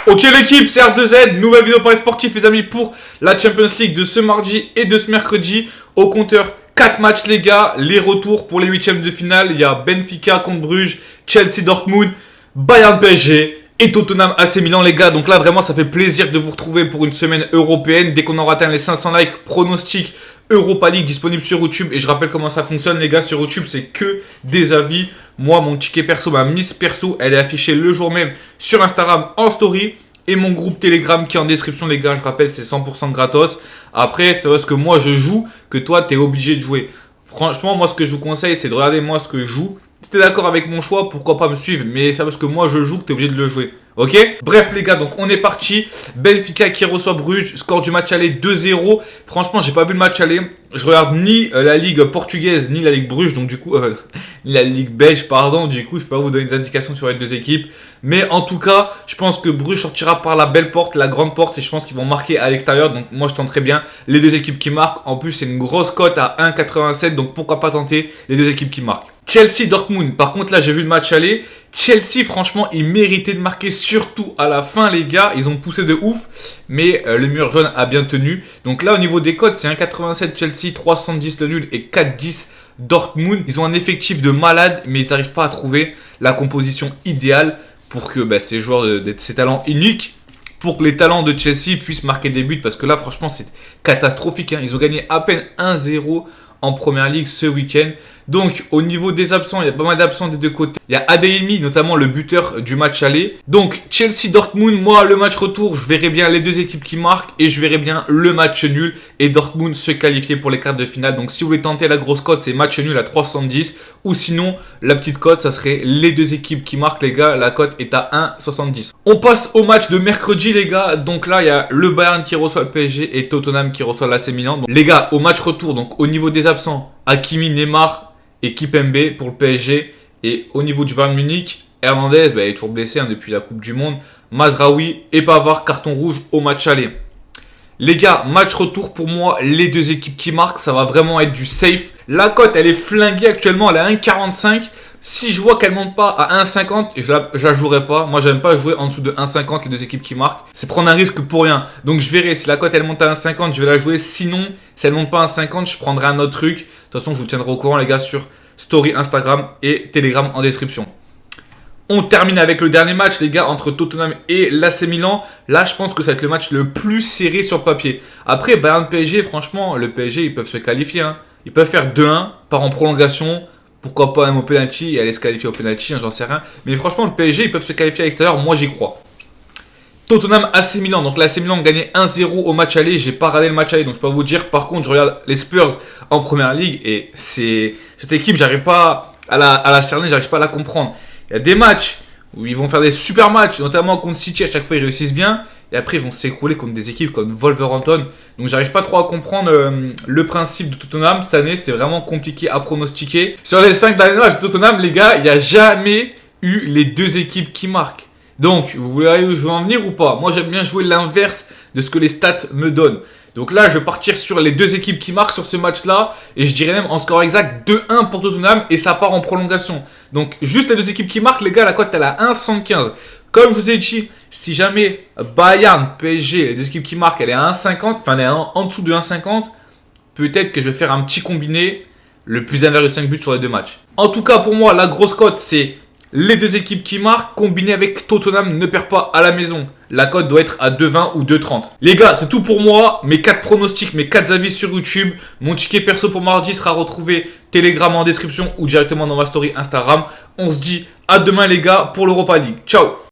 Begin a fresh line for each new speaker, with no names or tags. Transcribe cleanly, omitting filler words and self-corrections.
Ok l'équipe, c'est R2Z, nouvelle vidéo Paris Sportif les amis pour la Champions League de ce mardi et de ce mercredi. Au compteur 4 matchs les gars, les retours pour les huitièmes de finale. Il y a Benfica contre Bruges, Chelsea Dortmund, Bayern PSG et Tottenham AC Milan les gars. Donc là vraiment ça fait plaisir de vous retrouver pour une semaine européenne. Dès qu'on aura atteint les 500 likes, pronostic Europa League disponible sur YouTube. Et je rappelle comment ça fonctionne les gars sur YouTube, c'est que des avis. Moi, mon ticket perso, ma Miss perso, elle est affichée le jour même sur Instagram en story. Et mon groupe Telegram qui est en description, les gars, je rappelle, c'est 100% gratos. Après, c'est parce que moi, je joue que toi, tu es obligé de jouer. Franchement, moi, ce que je vous conseille, c'est de regarder moi ce que je joue. Si tu es d'accord avec mon choix, pourquoi pas me suivre. Mais c'est parce que moi, je joue que tu es obligé de le jouer. Ok? Bref, les gars, donc on est parti. Benfica qui reçoit Bruges. Score du match aller 2-0. Franchement, j'ai pas vu le match aller. Je regarde ni la Ligue portugaise, ni la Ligue Bruges. Donc, du coup, ni la Ligue belge, pardon. Du coup, je peux pas vous donner des indications sur les deux équipes. Mais en tout cas, je pense que Bruges sortira par la belle porte, la grande porte. Et je pense qu'ils vont marquer à l'extérieur. Donc, moi, je tente très bien les deux équipes qui marquent. En plus, c'est une grosse cote à 1,87. Donc, pourquoi pas tenter les deux équipes qui marquent. Chelsea Dortmund. Par contre, là, j'ai vu le match aller. Chelsea, franchement, ils méritaient de marquer surtout à la fin, les gars. Ils ont poussé de ouf. Mais le mur jaune a bien tenu. Donc là, au niveau des cotes, c'est 1,87 Chelsea, 3,70 le nul et 4,10 Dortmund. Ils ont un effectif de malade, mais ils n'arrivent pas à trouver la composition idéale pour que ces joueurs, ces talents uniques, pour que les talents de Chelsea puissent marquer des buts. Parce que là, franchement, c'est catastrophique. Ils ont gagné à peine 1-0 en première ligue ce week-end. Donc au niveau des absents, il y a pas mal d'absents des deux côtés. Il y a Adeyemi, notamment le buteur du match aller. Donc Chelsea Dortmund, moi le match retour, je verrai bien les deux équipes qui marquent et je verrai bien le match nul et Dortmund se qualifier pour les quarts de finale. Donc si vous voulez tenter la grosse cote, c'est match nul à 3,70 ou sinon la petite cote, ça serait les deux équipes qui marquent les gars. La cote est à 1,70. On passe au match de mercredi les gars. Donc là il y a le Bayern qui reçoit le PSG et Tottenham qui reçoit l'AC Milan. Donc, les gars, au match retour, donc au niveau des absents, Hakimi, Neymar et Kimpembe pour le PSG. Et au niveau du Bayern Munich, Hernandez, il est toujours blessé depuis la Coupe du Monde. Mazraoui et Pavard, carton rouge au match aller. Les gars, match retour pour moi, les deux équipes qui marquent, ça va vraiment être du safe. La cote, elle est flinguée actuellement, elle est à 1,45. Si je vois qu'elle monte pas à 1,50, je la jouerai pas. Moi, j'aime pas jouer en dessous de 1,50 les deux équipes qui marquent. C'est prendre un risque pour rien. Donc, je verrai. Si la cote, elle monte à 1,50, je vais la jouer. Sinon, si elle monte pas à 1,50, je prendrai un autre truc. De toute façon, je vous tiendrai au courant, les gars, sur Story, Instagram et Telegram en description. On termine avec le dernier match, les gars, entre Tottenham et l'AC Milan. Là, je pense que ça va être le match le plus serré sur papier. Après, Bayern PSG, franchement, le PSG, ils peuvent se qualifier. Ils peuvent faire 2-1, par en prolongation. Pourquoi pas même au penalty et aller se qualifier au penalty, j'en sais rien. Mais franchement, le PSG, ils peuvent se qualifier à l'extérieur. Moi, j'y crois. Tottenham AC Milan. Donc l'AC Milan gagnait 1-0 au match aller. J'ai pas regardé le match aller, donc je peux pas vous dire. Par contre, je regarde les Spurs en première ligue et cette équipe, j'arrive pas à la cerner, j'arrive pas à la comprendre. Il y a des matchs où ils vont faire des super matchs, notamment contre City. À chaque fois, ils réussissent bien. Et après, ils vont s'écrouler contre des équipes comme Wolverhampton. Donc, j'arrive pas trop à comprendre le principe de Tottenham. Cette année, c'est vraiment compliqué à pronostiquer. Sur les 5 derniers matchs de Tottenham, les gars, il n'y a jamais eu les deux équipes qui marquent. Donc, vous voulez où je veux en venir ou pas? Moi, j'aime bien jouer l'inverse de ce que les stats me donnent. Donc là, je vais partir sur les deux équipes qui marquent sur ce match-là. Et je dirais même en score exact 2-1 pour Tottenham. Et ça part en prolongation. Donc, juste les deux équipes qui marquent, les gars, la cote, elle est à 1,75. Comme je vous ai dit, si jamais Bayern, PSG, les deux équipes qui marquent, elle est à 1,50, enfin elle est en dessous de 1,50, peut-être que je vais faire un petit combiné, le plus d'1,5 but sur les deux matchs. En tout cas, pour moi, la grosse cote, c'est les deux équipes qui marquent, combiné avec Tottenham ne perd pas à la maison. La cote doit être à 2,20 ou 2,30. Les gars, c'est tout pour moi. Mes 4 pronostics, mes 4 avis sur YouTube. Mon ticket perso pour mardi sera retrouvé Telegram en description ou directement dans ma story Instagram. On se dit à demain les gars pour l'Europa League. Ciao!